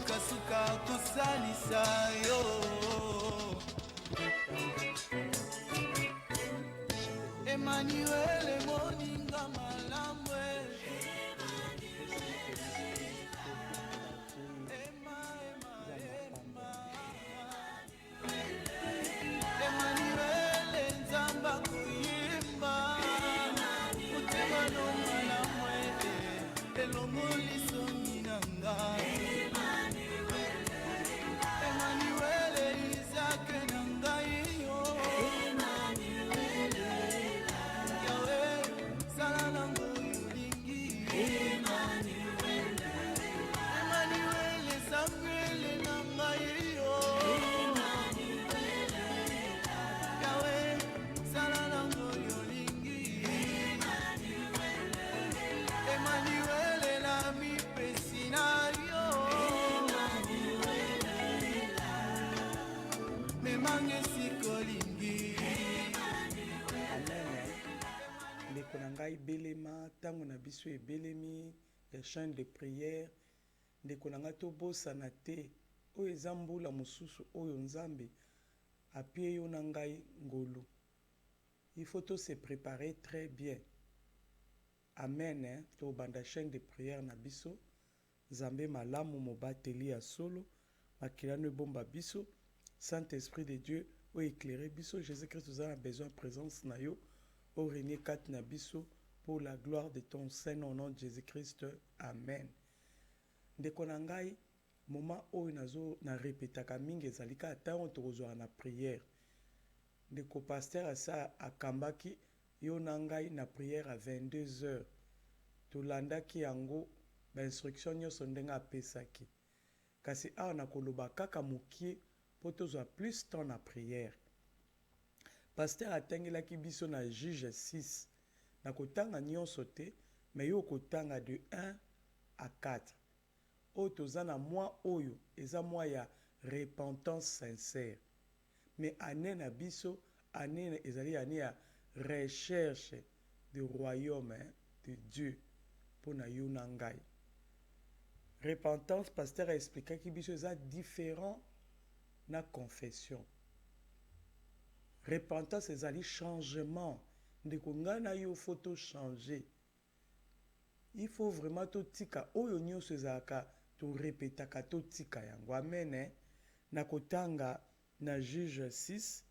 sukasuka kosalisa yo. Emmanuel moninga malamwe. Emmanuel nzamba kuyimba motema no malamwe elongoli songi na ngai. Emmanuel Isaac na ngai yo. Yawe sala nango yolingi. Emmanuel Samuel na ngai yo. Yawe sala nango yolingi. Emmanuel na mipesi na yo. Memange sikolingi. ndeko na ngai belema ntango na biso ebelemi ya chaîne de prière ndeko na ngai tobosana te oyo eza mbula mosusu oyo nzambe apie yo na ngai ngolu. Il faut to se préparer très bien. Amen. Tobanda chaîne de prière na biso nzambe malamu mobateli ya solo makilano ebomba biso. Saint-Esprit de Dieu oyo éclairer biso. Jésus-Christ nous a besoin de présence na yo au régner kat na biso pour la gloire de ton Saint au nom de Jésus-Christ. Amen. Ndeko na ngai moment oyo nazo na répétaka mingi ezalika ata tokozwa na prière. Ndeko pasteur asa akambaki yo na ngai na prière à 22h. Tolandaki yango ba instruction nyonso ndenge apesaki. Kasi awa nakoloba kaka mokie po tozwa plus temps na prière. Pasteur atangelaki biso na Juge 6. Na kotanga nyonso te, mais yo kotanga de 1 à 4. Oyo toza na mwa oyo eza mwa ya repentance sincère. Mais année na biso, année ezali année ya recherche du royaume de Dieu pour na yo na ngai. Repentance, pasteur a expliqué que biso eza différent na confession. Repentance ezali changement. Ndeko nga na yo faut changer. Il faut vraiment to tika oyo nyonso ezalaka to répétaka to tika yango. Amen. Na kotanga na Juge 6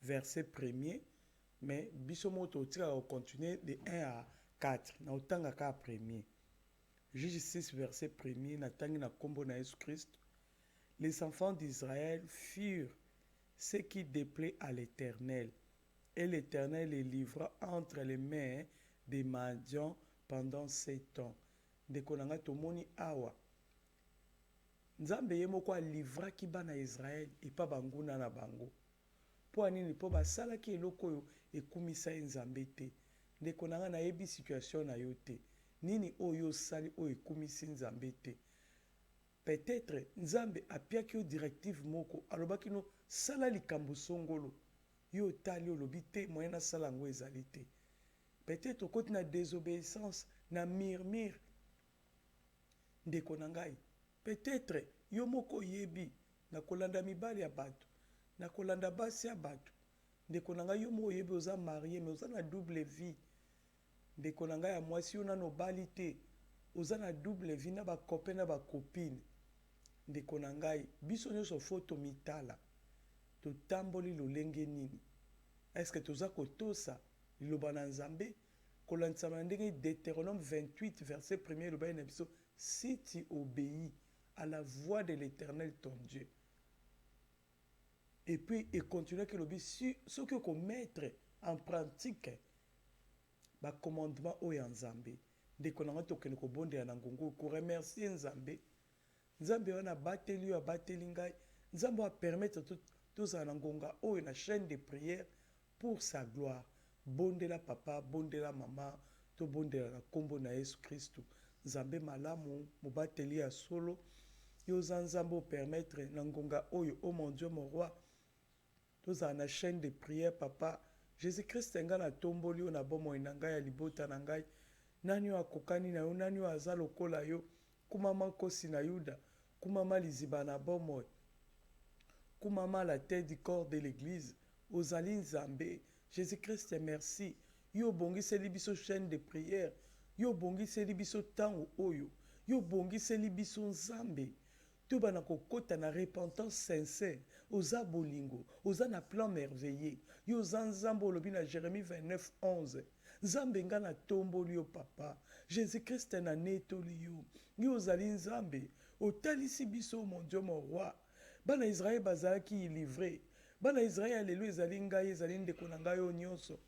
verset 1er, mais biso moto tika ko continuer de 1 à 4. Na otanga ka premier. Juge 6 verset 1er na tangi na kombo na Jésus Christ. Les enfants d'Israël furent ce qui déplaît à l'Éternel, et l'Éternel les livra entre les mains des Madians pendant 7 ans. Ndeko nanga tomoni awa nzambe ye moko alivraki bana Israël epa banguna na bango po anini po basalaki eloko oyo ekumisa ye nzambe te. Ndeko nanga nayebi situation na yo te nini oyo osali oyo ekumisi nzambe te. Peut-être nzambe apiaki yo directive moko alobaki no sala likambo songolo yo tali olobi te moyen na sala ngo ezali te. Peut-être okoti na désobéissance na murmure. Ndeko na ngai peut-être yo moko yebi na kolanda mibali ya bato na kolanda basi ya bato. Ndeko na ngai yo moko yebi oza marié mais oza na double vie. Ndeko na ngai ya mwasi yo nano bali te oza na double vie na ba copain na ba copine. Ndeko na ngai biso nyonso foto mitala totamboli lolenge nini. Est-ce que toza kotosa liloba na nzambe kolandisa na ndenge Deutéronome 28 verset 1er loba na biso si tu obéis à la voix de l'Éternel ton Dieu. Et puis il continue que lobi si ce que ko mettre en pratique ba commandement o ya nzambe. Ndeko na ngai tokende ko bondela na ngongo ko remercier nzambe. Nzambe wana bateli yo bateli ngai. Nzambe va permettre tous en ngonga oyo na chaîne de prière pour sa gloire. Bondela papa, bondela mama, to bondela na kombo na Yesu Christ. Nzambe malamu mobateli ya solo. Yo nzambe permettre na ngonga oyo oh mon Dieu mon roi. Tous en na chaîne de prière papa. Jésus-Christ nga na tomboli yo na bomo na ngai ya libota na ngai. Nani yo akokani na yo, nani yo aza lokola yo. Kuma mankosi na Yuda kumama liziba na bomoi, kumama la tête du corps de l'église, ozali nzambe. Jésus-Christ, merci. Yo bongiseli biso chaîne de prière, yo bongiseli biso tango oyo, yo bongiseli biso nzambe. To bana kokota na repentance sincère, oza bolingo, oza na plan merveilleux. Yo nzambe olobi na Jérémie 29:11. Nzambe nga na tomboli yo papa. Jésus-Christ na netoli yo. Yo ozali nzambe, otalisi biso mon Dieu mon roi. Bana Israël bazalaki livré. Bana Israël lelo ezali ngai ezali ndeko na ngai yo nyonso.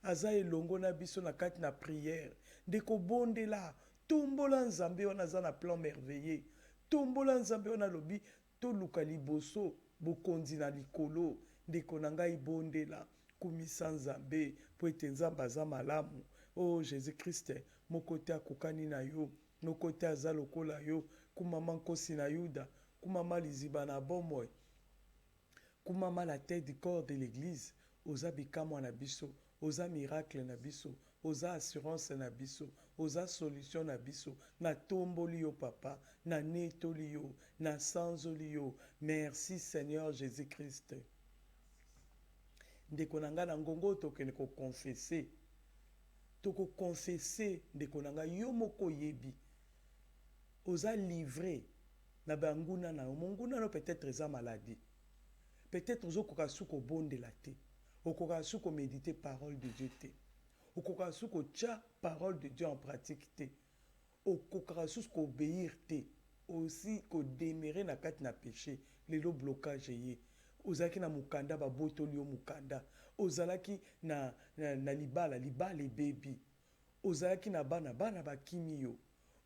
Aza elongo na biso na kati na prière. Ndeko bondela, tombola nzambe wana aza na plan merveilleux. Tombola nzambe wana lobi toluka liboso bokonzi na likolo. Ndeko na ngai bondela, kumisa nzambe po ete nzambe aza malamu. Oh Jésus-Christ, moko te akokani na yo, moko te aza lokola yo, kumama nkosi na Yuda, kumama liziba na bomoi, kumama la tête du corps de l'église. Oza bikamwa na biso, oza miracle na biso, oza assurance na biso, oza solution na biso. Na tomboli yo papa, na netoli yo, na sanzoli yo. Merci Seigneur Jésus-Christ. Ndeko na nga na ngongo tokende ko confesser. Toko confesser ndeko na nga yo moko yebi. Oza livré na banguna na monguna no peut-être eza maladie. Peut-être ozo koka suko bonde la te. Okoka suko méditer parole de Dieu te. Okoka suko tcha parole de Dieu en pratique te. Okoka suko obéir te. Aussi ko demeurer na kati na péché. Lelo blocage ye. Ozalaki na mukanda ba botoli yo mukanda. Ozalaki na libala baby. Ozalaki na bana ba kimi yo.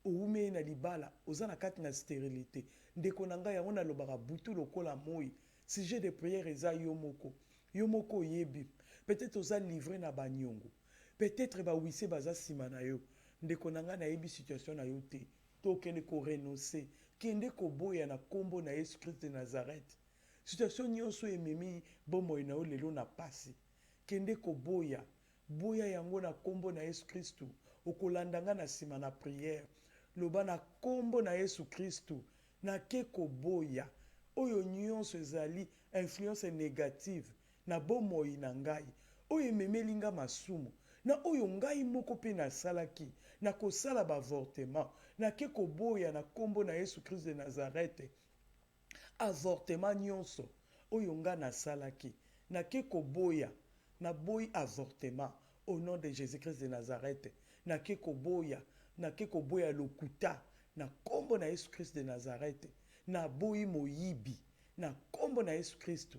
Oume na libala, oza na kati na stérilité. Ndeko na ngai yango na lobaka butu lokola moi. Sujet de prière eza yo moko. Yo moko yebi. Peut-être oza livré na banyongo. Peut-être ba wisse baza sima na yo. Ndeko na ngai na yebi situation na yo te. To kende ko renoncer. Kende ko boya na kombo na Yesu Christ de Nazareth. Situation nyonso ememi bomoi na yo lelo na pasi. Kende ko boya. Boya yango na kombo na Yesu Christ. Okolandanga na sima na prière. Loba na kombo na Yesu Christ. Na keko boya. Oyo nyonso ezali influence négative na bomoi na ngai. Oyo ememeli nga masumu. Na oyo ngai moko pe na salaki. Na kosala ba avortement. Na keko boya na kombo na Yesu Christ de Nazareth. Avortement nyonso. Oyo nga na salaki. Na keko boya. Na boy avortement. Au nom de Jésus-Christ de Nazareth. Na keko boya. Na keko boya lokuta. Na kombo na Yesu Christ de Nazareth. Na boyi moyibi. Na kombo na Yesu Christ.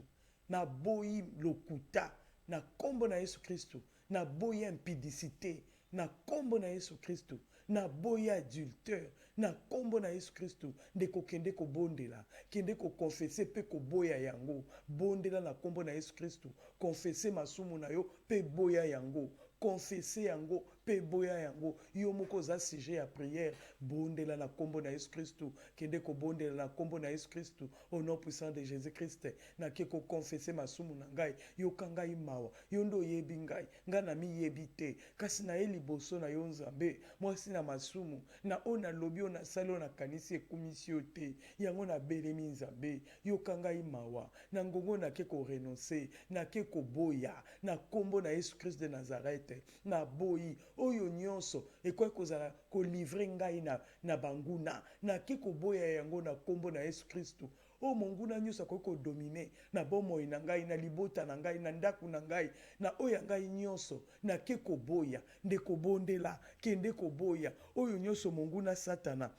Na boyi lokuta. Na kombo na Yesu Christ. Na boyi impudicité. Na kombo na Yesu Christ. Na boyi adultère. Na kombo na Yesu Christ. Ndeko kende ko bondela. Kende ko confesser pe ko boya yango. Bondela na kombo na Yesu Christ. Confesser masumu na yo pe boya yango. Confesser yango pe boya yango. Yo moko za sujet ya prière. Bondela na kombo na Yesu Christ. Kende ko bondela na kombo na Yesu Christ. Au nom puissant de Jésus-Christ. Na keko confesser masumu na ngai. Yo kangai mawa. Yo ndo yebi ngai. Nga na mi yebi te. Kasi na eli boso na yo nzambe. Mwasi na masumu. Na ona lobi ona salo na kanisi ekumisi te. Yango na belemi nzambe. Yo kangai mawa. Na ngongo na keko renoncer. Na keko boya. Na kombo na Yesu Christ de Nazareth. Na boyi. Oyo nyonso. Ekwa kozala ko livrer ngai na banguna. Na keko boya yango na kombo na Yesu Christ. O monguna nyonso ko dominer na bomoi na ngai na libota na ngai na ndaku na ngai na oya ngai nyonso na keko boya ndeko bondela kende ko boya oyo nyonso monguna satana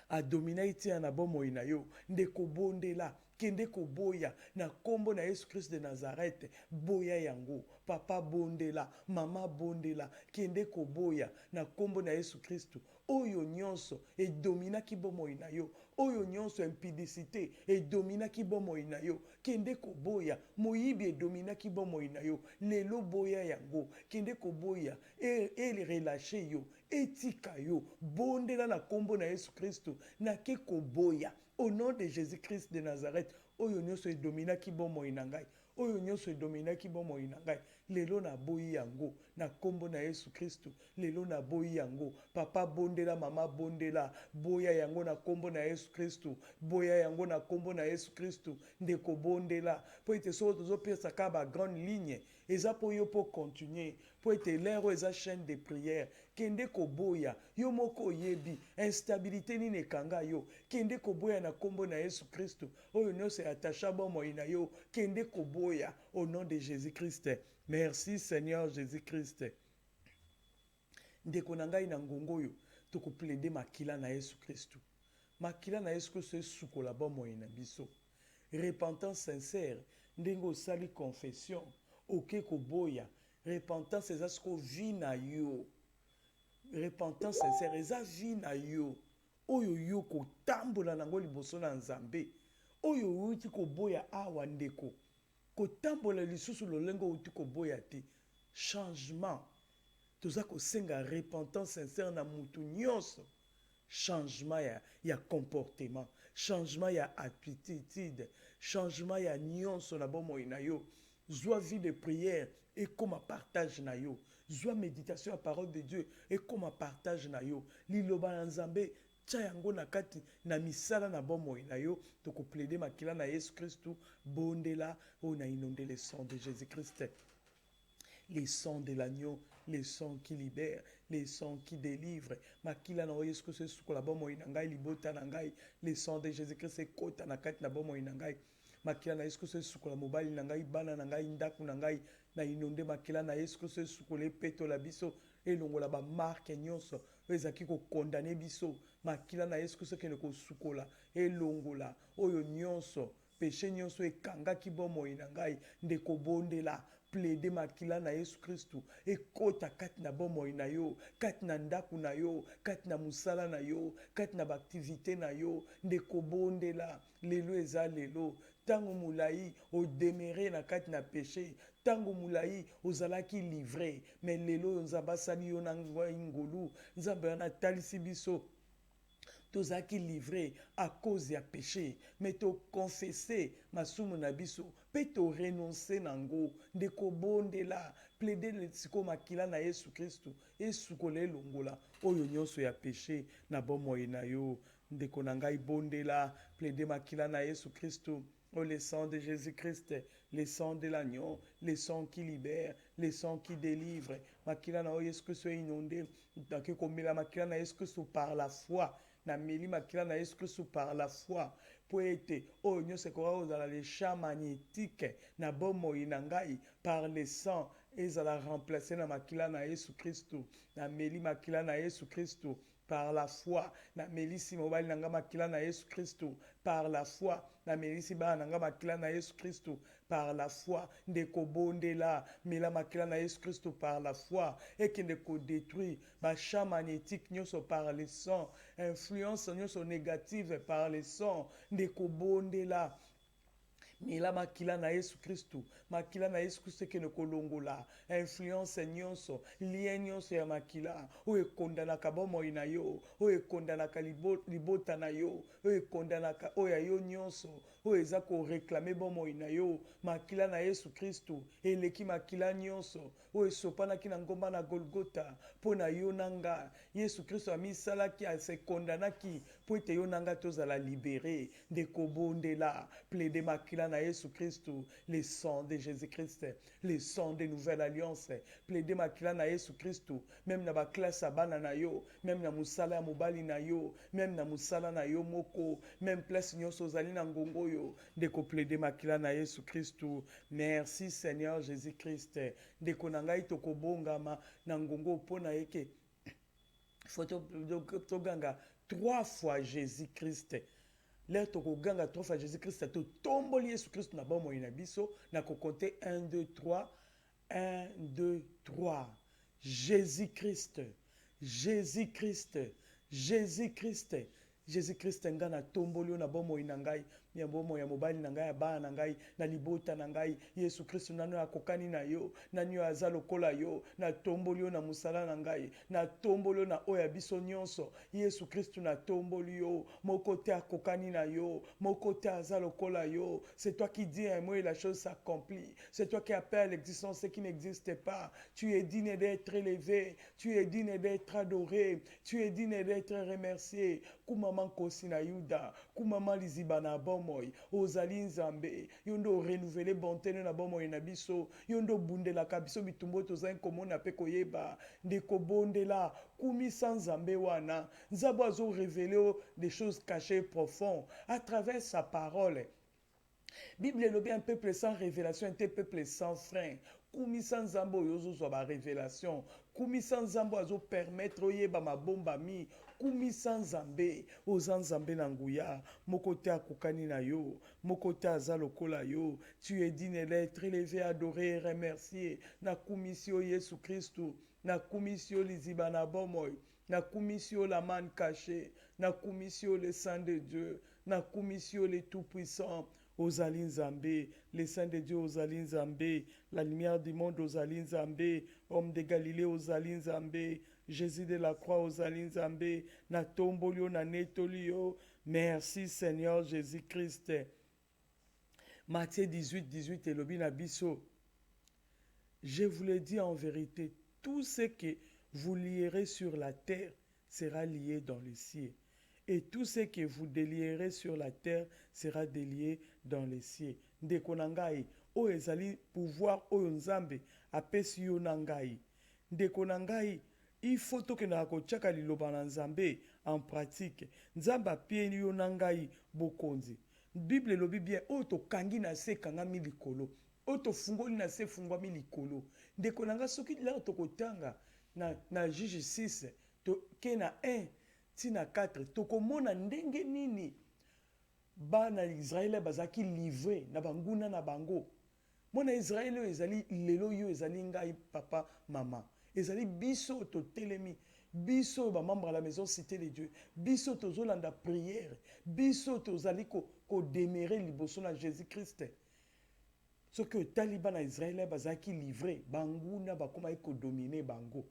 a dominer itia na bomoi na yo ndeko bondela kende ko boya na kombo na Yesu Christ de Nazareth boya yango papa bondela mama bondela kende ko boya na kombo na Yesu Christ oyo nyonso e domina ki bomoi na yo oyo nyonso impudicité e domina ki bomoi na yo kende ko boya moyibi e domina ki bomoi na yo lelo boya yango kende ko boya e relâcher yo etika yo bondela na kombo na Yesu Kristo nake koboya au nom de Jésus Christ de Nazareth oyo nyonso edominaki bomoi na ngai oyo nyonso edominaki bomoi na ngai lelo naboyi yango na kombo na Yesu Kristo lelo naboyi yango papa bondela mama bondela boya yango na kombo na Yesu Kristo boya yango na kombo na Yesu Kristo ndeko bondela po ete so tozopesa ka ba grande ligne eza po yo po continuer po ete lero eza chaîne de prière kende koboya yo moko oyebi instabilité nini ekanga yo kende koboya na kombo na Yesu Kristo oyo nyonso attacha bomoi na yo kende koboya au nom de Jésus Christ. Merci Seigneur Jésus Christ. Ndeko na ngai na ngongo oyo tokoplaide makila na Yesu Kristo. Makila na Yesu Kristo esukola bomoi na biso. Repentance sincère ndenge osali confession oke koboya repentance eza siko vi na yo. Repentance sincère eza vi na yo oyo yo kotambola nango liboso na Nzambe oyo uti koboya awa ndeko kotambola lisusu lolengo uti koboya te changement toza kosenga repentance sincère na mutu nyonso changement ya comportement changement ya attitude changement ya nyonso na bomoi na yo zwa vie de prière et comme partage na yo zwa méditation à parole de Dieu et comme partage na yo liloba na Nzambe tia yango na kati na misala na bomoi na yo tokoplaide makila na Yesu Kristo bondela o na inonde le sang de Jésus Christ les sangs de l'agneau les sangs qui libèrent les sangs qui délivrent makila na Yesu Kristo sukola bomoi na ngai libota na ngai les sangs de Jésus Christ ekota na kati na bomoi na ngai makila na Yesu Kristo sukola mobali na ngai bana na ngai ndako na ngai na inonde makila na Yesu Kristo sukola epetola biso elongola ba marque nyonso ezaki ko condamner biso makila na Yesu Kristo kene ko sukola elongola oyo nyonso péché nyonso ekangaki bomoi na ngai ndeko bondela plaide makila na Yesu Kristo ekota kati na bomoi na yo kati na ndako na yo kati na musala na yo kati na baaktivité na yo ndeko bondela lelo eza lelo tango mulai odemere na kati na péché tango mulai ozalaki livré mais lelo Nzambe asali yo na ngolu Nzambe wana talisi biso tozalaki livré à cause ya péché mais to confesser masumu na biso pe to renoncer nango ndeko bondela plaider le siko makila na Yesu Kristo esukola elongola oyo nyonso ya péché na bomoi na yo ndeko na ngai bondela plaider makila na Yesu Kristo. Oh, le sang de Jésus-Christ, le sang de l'agneau, le sang qui libère, le sang qui délivre. Makila na Yesu Kristo inondé, donc komela makila na Yesu Kristo par la foi. Na meli makila na Yesu Kristo par la foi. Po ete oh nyonso ekora ozala le champ magnétique na bomoi na ngai par le sang ezala remplacé na makila na Yesu Kristo. Na meli makila na Yesu Kristo par la foi. Na melisi mobali nanga makila na Yesu Kristo par la foi. Na melisi bana nanga makila na Yesu Kristo par la foi. Ndeko bondela mela makila na Yesu Kristo par la foi. Et qui ne détruit ba champ magnétique nyonso par le sang. Influence nyonso négative par le sang. Ndeko bondela mila makila na Yesu Kristo makila na Yesu Kristo kene kolongola influence nyonso lien nyonso ya makila oyo ekondanaka bomoi na yo oyo ekondanaka libota na yo oyo ekondanaka oyo ya yo nyonso oyo eza koreklame bomoi na yo makila na Yesu Kristo eleki makila nyonso oyo esopanaki na ngomba na Golgota mpo na yo nanga Yesu Kristo amisalaki asekondanaki mpo ete yo nanga tozala libéré ndeko bondela plaide makila na Yesu Kristo le sang de Jésus-Christ le sang de nouvelle alliance plaide makila na Yesu Kristo même na ba classe abana na yo même na musala ya mobali na yo même na musala na yo moko même place nyonso ozali na ngongo yo ndeko plaide makila na Yesu Kristo. Merci Seigneur Jésus-Christ ndeko na ngai tokobongama na ngongo mpona eke faut toganga 3 fois Jésus-Christ. L'air tokoganga 3 fois Jésus-Christ to tomboli Yesu Christ na bomoi na biso na kokonte 1 2 3 1 2 3 Jésus-Christ Jésus-Christ Jésus-Christ Jésus-Christ nga na tomboli yo na bomoi na ngai, ya bomoi ya mobali na ngai, ya bana na ngai, na libota na ngai. Yesu Christ nano akokani na yo, nani aza lokola yo, na tomboli yo na musala na ngai, na tomboli yo na oya biso nyonso. Yesu Christ na tomboli yo, moko te akokani na yo, moko te aza lokola yo. C'est toi qui dis un mot et la chose s'accomplit. C'est toi qui appelles l'existence ce qui n'existe pas. Tu es digne d'être élevé, tu es digne d'être adoré, tu es digne d'être remercié. Kumaman kosina yuda, kumaman liziba na bomoi, ozali nzambe, yondo renouveler bonté na bomoi na biso, yondo bundela kabiso bitumbo tozali komona pe koyeba, ndeko bondela, kumi sans nzambe wana, nzabo azo révéler des choses cachées profondes à travers sa parole. Bible est un peuple sans révélation, un peuple sans frein. Kumi sans zambo yozo zo ba révélation. Kumi sans zambo azo permettre oyeba mabomba mi. Kumi sans zambe ozan zambe nanguya. Mokote akukani na yo. Mokote azalokola yo. Tu es digne d'être élevé, adoré et remercié. Na kumisio Yesu Christo. Na kumisio liziba na bomoy. Na kumisio la manne cachée. Na kumisio le sang de Dieu. Na kumisio le tout-puissant. Ozali Nzambe, les saints de Dieu Ozali Nzambe, la lumière du monde Ozali Nzambe, homme de Galilée Ozali Nzambe, Jésus de la croix Ozali Nzambe, na tombolio na netolio. Merci Seigneur Jésus-Christ. Matthieu 18 elobi na biso. Je vous le dis en vérité, tout ce que vous lierez sur la terre sera lié dans les cieux. Et tout ce que vous délierez sur la terre sera délié dans les cieux. Ndeko na ngai, o ezali pouvoir oyo nzambe apesi yo na ngai. Ndeko na ngai, il faut tokenda kotiaka liloba na nzambe en pratique. Nzambe apie yo na ngai bokonzi. Bible elobi bien, oyo tokangi na se kangami likolo. Oyo tofungoli na se fungwami likolo. Ndeko na ngai, soki lelo tokotanga na Juge 6, ke na 1, tina 4, tokomona ndenge nini bana Israël bazaki livré na banguna na bango. Mona Israël ezali lelo yo ezali ngai papa mama. Ezali biso to telemi, biso ba membre la maison cité de Dieu, biso to zolanda prière, biso to zali ko demeurer liboso na Jésus-Christ. Ce que taliban na Israël bazaki livré, banguna bakoma ko dominer bango.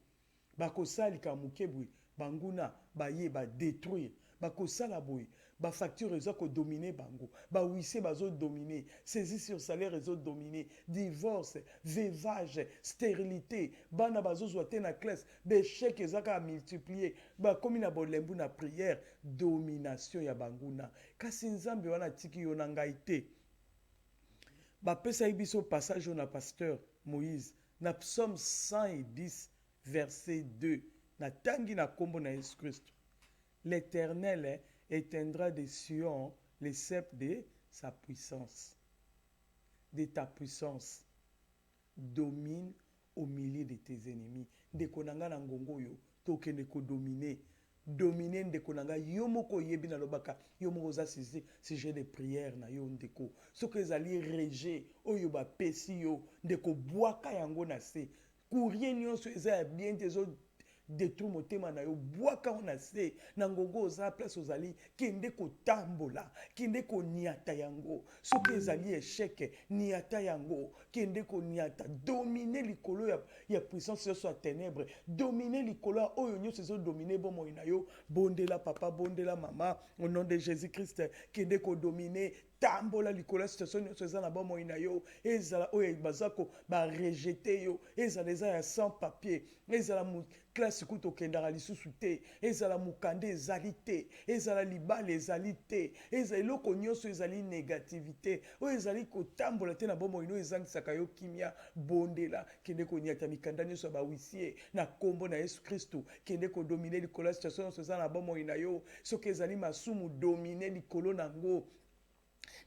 Bakosali ka mukebwi banguna baye ba détruire bakosala boy ba facture ezo ko dominer bango ba wisse bazo dominer saisie sur salaire ezo dominer divorce veuvage stérilité bana bazo zoate na classe be chèque ezaka multiplier ba komi na bolembu na prière domination ya banguna kasi nzambe wana tiki yo na ngai te ba pesa biso passage na pasteur Moïse na psaume 110 verset 2 na tangi na kombo na Jésus Christ. L'Éternel éteindra des Sion les sceptres de sa puissance. De ta puissance. Domine au milieu de tes ennemis. Ndeko nanga na ngongo yo, tokende ko dominer. Dominer ndeko nanga yo moko yebi na lobaka, yo moko za sujet de prière na yo ndeko. Soki ezali rejet oyo ba pesi yo, ndeko bwaka yango na se. Courrier nyonso eza bien tezo détruire motema na yo bwaka ona se na ngongo oza place ozali kende kotambola kende koniata yango soki ezali échec niata yango kende koniata dominer likolo ya puissance nyonso ya ténèbres dominer likolo oyo nyonso ezo dominer bomoi na yo bondela papa bondela mama au nom de Jésus-Christ kende kodominer tambola likolo situation nyonso eza na bomoi na yo ezala oyo bazako ba rejeter yo ezala eza ya sans papier ezala classe kuto kendara lisusu te ezala mukande ezali te ezala libala ezali te ezala eloko nyonso ezali négativité oyo ezali kotambola te na bomoi no ezangisaka yo kimia bondela kende koniata mikanda nyonso bawisie na kombo na Yesu Kristo kende kodomine likolo situation nyonso eza na bomoi na yo soki ezali masumu domine likolo nango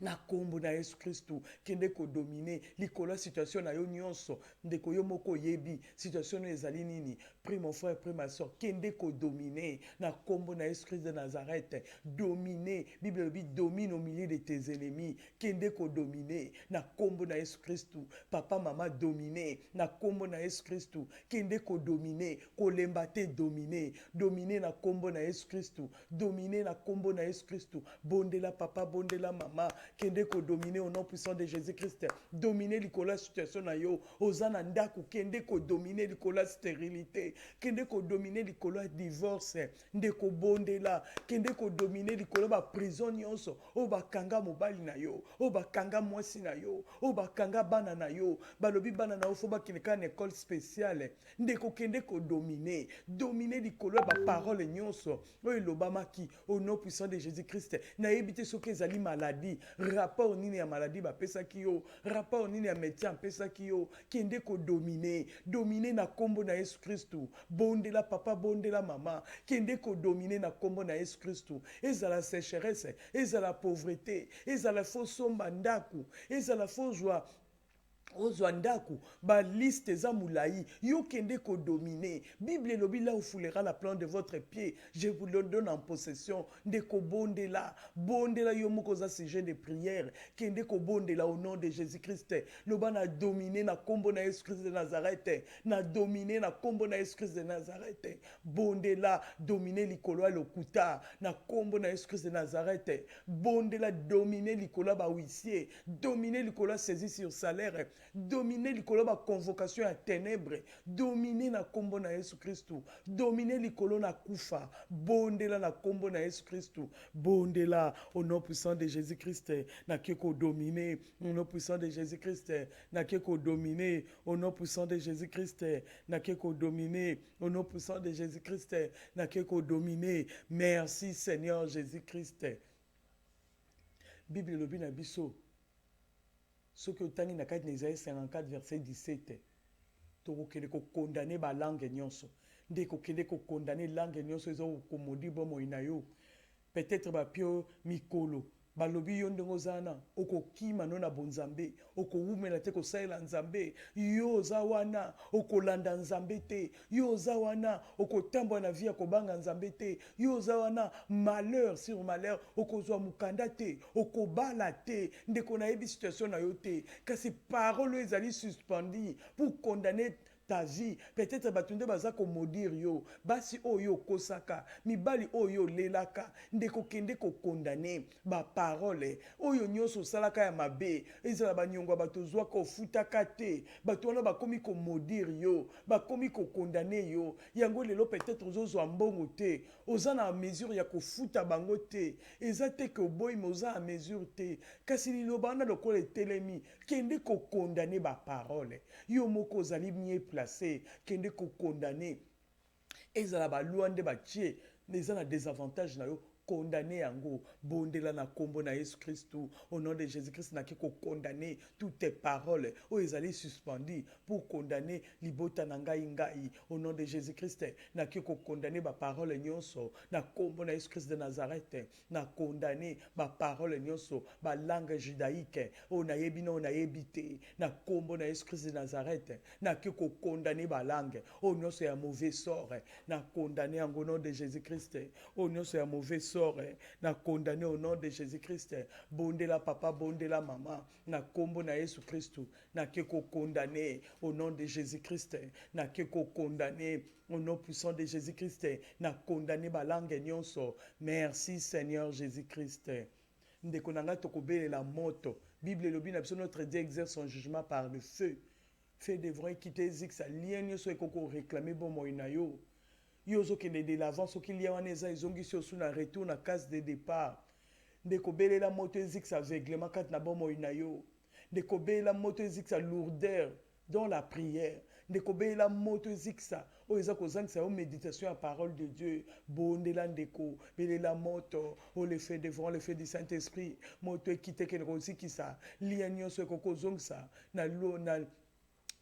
na kombo na Yesu Kristu kende ko dominer likolo situation na yo nyonso ndeko yo moko yebi situation no ezali nini. Prie mon frère, prie ma soeur, kende ko dominer na kombo na Yesu Christ de Nazareth. Dominer, Bible le dit, domine au milieu de tes ennemis. Kende ko dominer na kombo na Yesu Christu. Papa mama dominer na kombo na Yesu Christu. Kende ko dominer, ko lembate dominer, dominer na kombo na Yesu Christu. Dominer na kombo na Yesu Christu. Bondela papa, bondela mama, kende ko dominer au nom puissant de Jésus-Christ. Dominer likola situation na yo, ozana ndaku kende ko dominer likola stérilité. Kende ko dominer likolo divorce ndeko bondela kende ko dominer likolo ba prison nyonso o bakanga mobali na yo o bakanga mwasi na yo o bakanga bana na yo balobi bana na yo fo bakineka na école spéciale ndeko kende ko dominer likolo ba parole nyonso o elobamaki au nom puissant de Jésus-Christ na yebite soki ezali maladie rapport nini ya maladie ba pesaki yo rapport nini ya médecin pesaki yo kende ko dominer na kombo na Yesu Christu. Bondela papa, bondela mama, kende ko dominer na kombo na Yesu Christu. Ezala sécheresse, ezala pauvreté, ezala faux somba ndaku, ezala faux joie. Ozwandaku, ba liste za moulaï, yo kende ko dominer. Bible lobi là où foulera la plante de votre pied, je vous le donne en possession. De ko bondela, bondela yo moko za sujet de prière, kende ko bondela au nom de Jésus-Christ. Loba na dominer na kombo na Yesu Christ de Nazareth, na dominer na kombo na Yesu Christ de Nazareth. Bondela, dominer likolo ya lokuta, na kombo na Yesu Christ de Nazareth. Bondela, dominer likolo ba huissier, dominer likolo saisi sur salaire. Dominer likolo ba convocation à ténèbres, dominer na kombo na Yesu Christu, dominer likolo na kufa, bondela na kombo na Yesu Christu, bondela au nom puissant de Jésus-Christ, na keko dominer au nom puissant de Jésus-Christ, na keko dominer au nom puissant de Jésus-Christ, na keko dominer au nom puissant de Jésus-Christ, na keko dominer. Merci Seigneur Jésus-Christ. Bible lobi na biso ce que tangi na kati na Isaïe 54 verset 17 tokokende ko condamner ba langue nyonso nde kokende ko condamner langue nyonso ezo komodi bomo ina yo peut-être ba pio mikolo balobi yo ndenge zana okokima no na bonzambe okowumela te kosalela nzambe yo za wana okolanda nzambe te yo za wana okotambola na vie ya kobanga nzambe te yo za wana malheur sur malheur okozwa mukanda te okobala te ndeko nayebi situation na yo te kasi parole ezali suspendi pour condamner ta vie. Peut-être batunde bazako modir yo, basi oyo kosaka, mibali oyo lelaka, ndeko kende ko condamner ba parole, oyo nyoso salaka ya mabe, ezala banyongwa batozwa ko futaka te, batona bakomi ko modir yo, bakomi ko condamner yo, yango lelo peut-être ozo mbongo te, oza na mesure ya ko futa bango te, ezate ke boy moza a mesure te, kasi lilobana lokola telemi, kende ko condamner ba parole, yo moko zali mie placé, kende ko condamner ezala ba luande ba tie les na désavantage na yo condamner yango bondela na kombo na Yesu Christu au nom de Jésus-Christ na ko condamner toutes tes paroles o ezali suspendu pour condamner libota na ngai au nom de Jésus-Christ na ko condamner ba parole nyonso na kombo na Yesu Christ de Nazareth na condamner ba parole nyonso ba langue judaïque o na yebi no na yebite na kombo na Yesu Christ de Nazareth na ko condamner ba langue o nyonso ya mauvais sort na condamner en nom de Jésus-Christ o nyonso ya mauvais sort na condamné au nom de Jésus-Christ. Bondela papa, bondela maman, na kombo na Yesu Christu, na keko condamné au nom de Jésus-Christ, na keko condamné au nom puissant de Jésus-Christ, na condamné ba langue nyonso. Merci Seigneur Jésus-Christ. Ndeko nanga tokobele la moto. Bible lobi na biso notre Dieu exerce son jugement par le feu. Feu devrait quitter Zixa, lien nyonso ekoko réclamer bon moina yo. Yozo kende de l'avant ce qu'il y a en eza izongi sur na retour na case de départ ndeko belela moto ezikisa aveuglement kat na bomo inayo ndeko belela moto ezikisa lourdeur dans la prière ndeko belela moto ezikisa o eza kozangisa o méditation à parole de Dieu bondela ndeko belela moto o le fait devant le fait du Saint-Esprit moto ekite ke kozikisa lia nyonso ekokozongisa na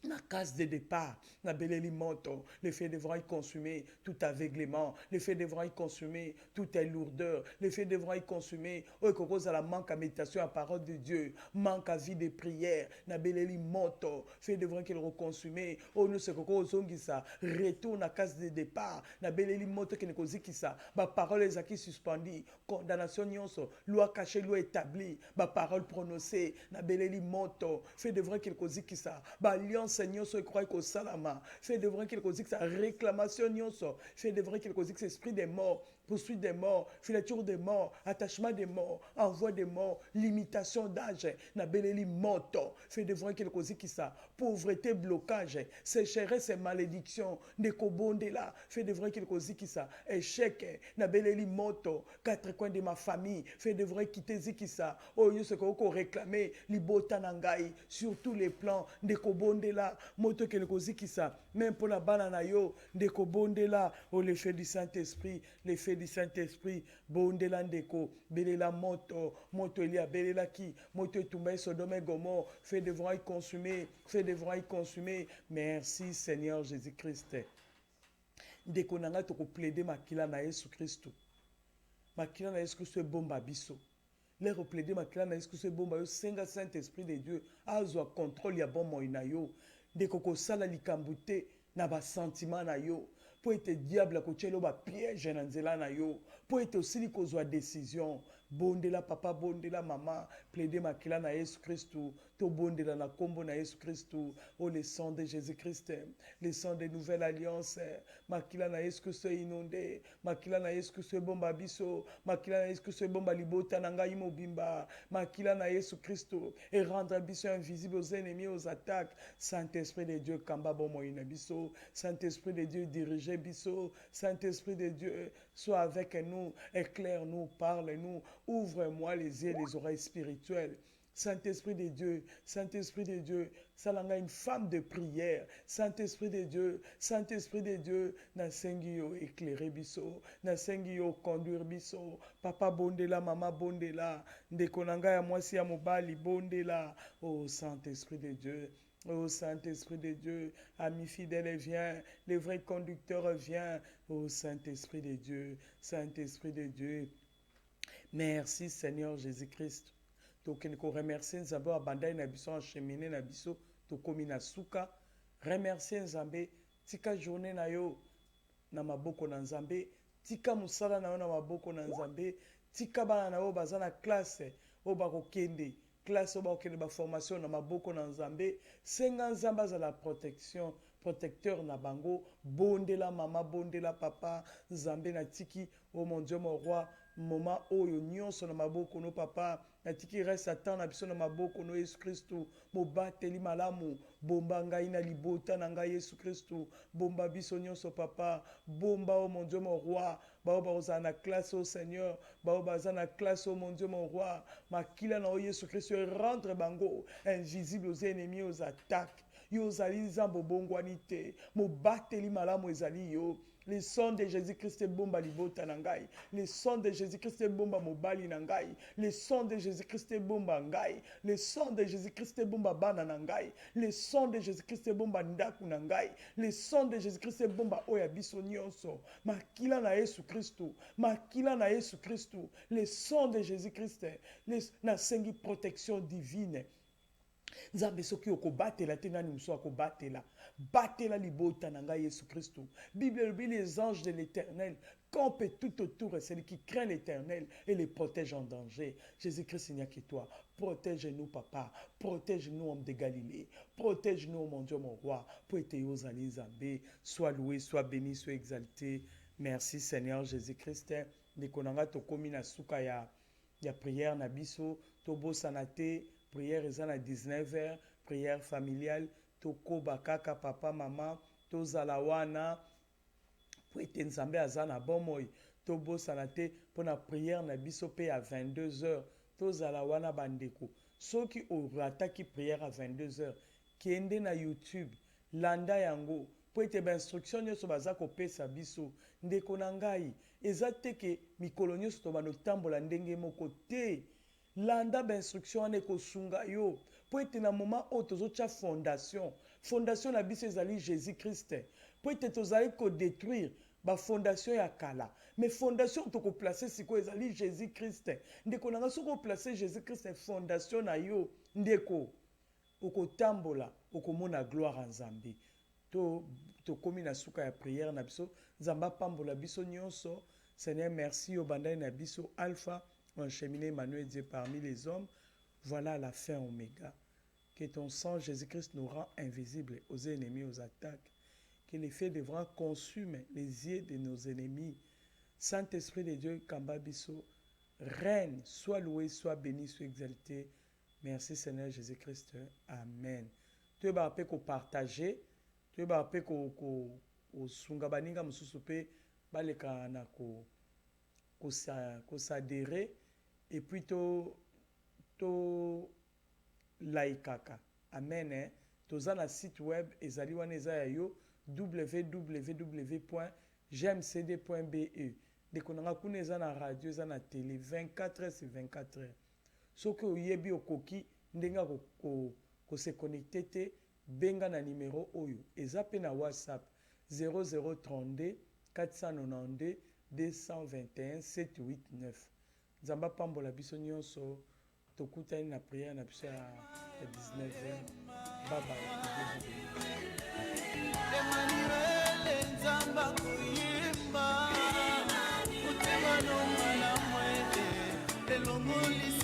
La case de départ, la belle moto, le fait devra y consumer tout aveuglement, le fait devra y consumer toute lourdeur, le fait devra y consumer, oh, cause à la manque à méditation à la parole de Dieu, manque à vie de prière, la belle moto, fait devra qu'il reconsumer, oh, nous, c'est que ça, retourne à case de départ, la belle moto qui ne cause qui ça, ma parole est qui suspendue, condamnation nyonso, loi cachée, loi établie, ma parole prononcée, la belle moto, fait devra qu'il cause qui ça, alliance nyonso croit qu'au salama fait de vrai quelque chose que sa réclamation nyonso fait de vrai quelque chose que esprit des morts poursuite des morts filature des morts attachement des morts envoi des morts limitation d'âge na beleli moto fait de vrai quelque chose qui ça pauvreté blocage sécheresse et malédiction de kobonde là fait de vrai quelque chose qui ça échec na beleli moto quatre coins de ma famille fait de vrai quitter qui ça oh yo ce qu'on réclamer libota nangai sur tous les plans de kobondela moto ke nekozikisa même pour la banana yo de kobondela oh l'effet du Saint-Esprit l'effet du Saint-Esprit bondela ndeko belela moto elia belela ki moto etumba Sodome et Gomorrhe fait devoir y consumer merci Seigneur Jésus-Christ ndeko nanga toko plaider makila na Yesu Christ makila na Yesu Christ bomba biso les replaider makila na Yesu Christ bomba yo senga Saint-Esprit de Dieu azwa contrôle ya bon moina yo de koko sala likambute na ba sentiment na yo po ete diable akotielo ba piège na nzela na yo po ete osili kozwa décision bondela papa bondela mama plaider makila na Yesu Christ to bondela na kombo na Yesu Christ oh le sang de Jésus-Christ le sang de nouvelle alliance makila na Yesu Christ inondé makila na Yesu Christ bomba biso makila na Yesu Christ bomba libota na ngai mobimba makila na Yesu Christ et rendre biso invisible aux ennemis aux attaques Saint-Esprit de Dieu kamba bomo ina biso Saint-Esprit de Dieu dirige biso Saint-Esprit de Dieu sois avec nous éclaire-nous parle-nous ouvre-moi les yeux et les oreilles spirituelles Saint-Esprit de Dieu, Salanga une femme de prière, Saint-Esprit de Dieu, Nasengi yo éclairer biso, Nasengi yo conduire biso, Papa bondela, Maman bondela, Ndekonanga ya mwasi ya mobali bondela, oh Saint-Esprit de Dieu. Oh Saint-Esprit de Dieu, ami fidèle viens, le vrai conducteur vient, oh Saint-Esprit de Dieu, merci Seigneur Jésus-Christ. Tokende remercier Nzambe abandai na biso acheminer na biso tokomi na suka remercier Nzambe tika journée na yo na maboko na Nzambe tika musala na yo na maboko na Nzambe tika bana na yo baza na classe o bakokende classe o bakokende ba formation na maboko na Nzambe senga Nzambe azala protecteur na bango bondela mama bondela papa Nzambe na tiki oh mon Dieu mon roi moment oyo nyonso na maboko no papa natiki reste Satan na biso na maboko no Yesu Kristo mobateli malamu bomba ngai na libota na ngai Yesu Kristo bomba biso nyonso papa bomba oh mon Dieu mon roi bao baza na classe au Seigneur bao baza na classe oh mon Dieu mon roi makila na Yesu Kristo rendre bango invisible aux ennemis aux attaques yo ozali nzambo bongwani te mobateli malamu ezali yo le sang de Jésus-Christ bomba libota na ngai le sang de Jésus-Christ bomba mobali na ngai le sang de Jésus-Christ bomba ngai le sang de Jésus-Christ bomba bana na ngai le sang de Jésus-Christ bomba ndaku na ngai le sang de Jésus-Christ bomba oya biso nyonso makila na Yesu Kristo le sang de Jésus-Christ na sengi protection divine Nzambe soki okobatela te nani muso akobatela batela libota na ngai Yesu Kristo Bible elobi les anges de l'Éternel campent tout autour et celui qui craint l'Éternel et les protège en danger Jésus-Christ il n'y a que toi protège-nous papa protège-nous homme de Galilée protège-nous mon Dieu mon roi pour être ozali Nzambe sois loué sois béni sois exalté merci Seigneur Jésus-Christ ndikonanga tokomi na suka ya prière na biso tobosana te prière ezana 19h prière familiale tokoba kaka papa mama tozala wana po ete Nzambe aza na bomoi tobosana te mpona prière na biso pe à 22h tozala wana bandeko soki orataki prière à 22h kende na YouTube landa yango po ete bainstruction nyonso baza kopesa biso ndeko na ngai eza te ke mikolo nyonso tobanda kotambola ndenge moko te landa bainstruction wana ekosunga yo po ete na moment oyo tozotya fondation na biso ezali Jésus-Christ. Peut-être tozali ko détruire ba fondation ya kala, mais fondation to ko placer siko ezali Jésus-Christ. Ndeko nanga soko placer Jésus-Christ fondation na yo, ndeko okotambola okomona gloire en Nzambe. To komi na suka ya prière na biso, Nzamba pambola biso nyonso. Seigneur, merci au bandai na biso Alpha, un cheminé Emmanuel Dieu parmi les hommes. Voilà la fin Oméga. Que ton sang Jésus-Christ nous rend invisibles aux ennemis, aux attaques. Que les faits devront consumer les yeux de nos ennemis. Saint-Esprit de Dieu, Kamba Biso, règne, sois loué, sois béni, sois exalté. Merci Seigneur Jésus-Christ. Amen. Tu vas partager, tu vas sunga baninga mususu pe baleka na ko s'adhérer et puis to laikaka. Amen. Eh? Toza na site web ezali wana eza ya yo www.gmcd.be. Deko nanga kuna eza na radio eza na télé 24h sur 24h. Soki oyebi okoki ndenga ko se connecter te benga na numéro oyo eza pe na WhatsApp 0032 492 221 789. Nzamba pambola biso nyonso tokutani na prière na biso ya 19h. Bye bye. Emmanuel Nzamba koyemba utema no mala mwele elongoli